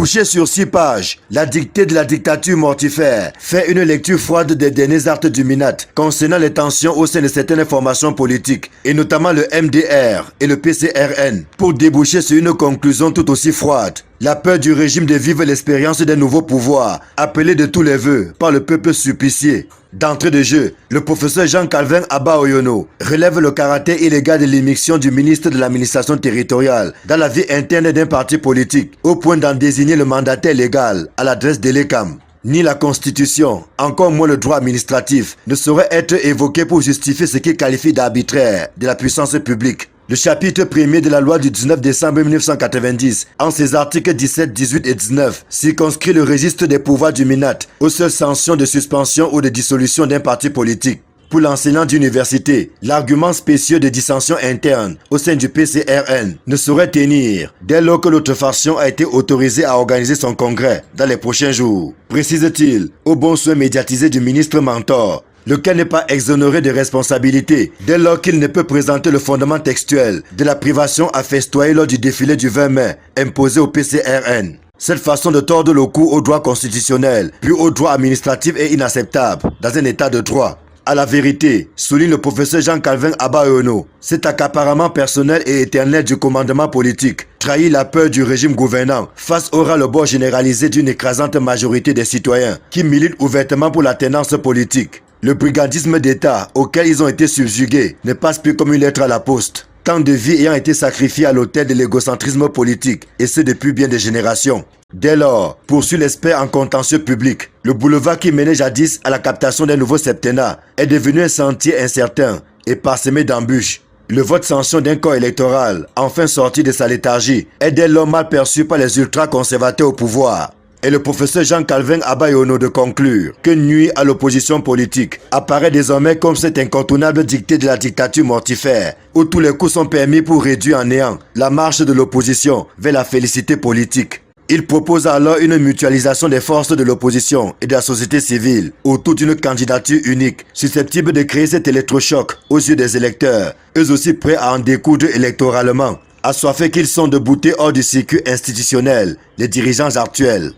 Couché sur 6 pages, la dictée de la dictature mortifère fait une lecture froide des derniers actes du MINAT concernant les tensions au sein de certaines formations politiques, et notamment le MDR et le PCRN, pour déboucher sur une conclusion tout aussi froide. La peur du régime de vivre l'expérience d'un nouveau pouvoir, appelé de tous les vœux par le peuple supplicié. D'entrée de jeu, le professeur Jean-Calvin Abba-Oyono relève le caractère illégal de l'immixtion du ministre de l'administration territoriale dans la vie interne d'un parti politique, au point d'en désigner le mandataire légal à l'adresse de l'ECAM. Ni la Constitution, encore moins le droit administratif, ne saurait être évoqué pour justifier ce qu'il qualifie d'arbitraire de la puissance publique. Le chapitre 1er de la loi du 19 décembre 1990, en ses articles 17, 18 et 19, circonscrit le registre des pouvoirs du MINAT aux seules sanctions de suspension ou de dissolution d'un parti politique. Pour l'enseignant d'université, l'argument spécieux de dissension interne au sein du PCRN ne saurait tenir dès lors que l'autre faction a été autorisée à organiser son congrès dans les prochains jours, précise-t-il, au bon soin médiatisé du ministre mentor, lequel n'est pas exonéré de responsabilité dès lors qu'il ne peut présenter le fondement textuel de la privation à festoyer lors du défilé du 20 mai imposé au PCRN. Cette façon de tordre le cou au droit constitutionnel, puis au droit administratif est inacceptable dans un état de droit. À la vérité, souligne le professeur Jean-Calvin Abba-Oyono, cet accaparement personnel et éternel du commandement politique trahit la peur du régime gouvernant face au ras-le-bol généralisé d'une écrasante majorité des citoyens qui militent ouvertement pour la tendance politique. Le brigadisme d'État auquel ils ont été subjugués ne passe plus comme une lettre à la poste. Tant de vies ayant été sacrifiées à l'autel de l'égocentrisme politique, et ce depuis bien des générations. Dès lors, poursuit l'expert en contentieux public, le boulevard qui menait jadis à la captation d'un nouveau septennat est devenu un sentier incertain et parsemé d'embûches. Le vote sanction d'un corps électoral, enfin sorti de sa léthargie, est dès lors mal perçu par les ultra-conservateurs au pouvoir. Et le professeur Jean-Calvin Abba-Oyono de conclure que nuit à l'opposition politique apparaît désormais comme cette incontournable dictée de la dictature mortifère, où tous les coups sont permis pour réduire en néant la marche de l'opposition vers la félicité politique. Il propose alors une mutualisation des forces de l'opposition et de la société civile autour d'une candidature unique, susceptible de créer cet électrochoc aux yeux des électeurs, eux aussi prêts à en découdre électoralement, assoiffés qu'ils sont de bouter hors du circuit institutionnel les dirigeants actuels.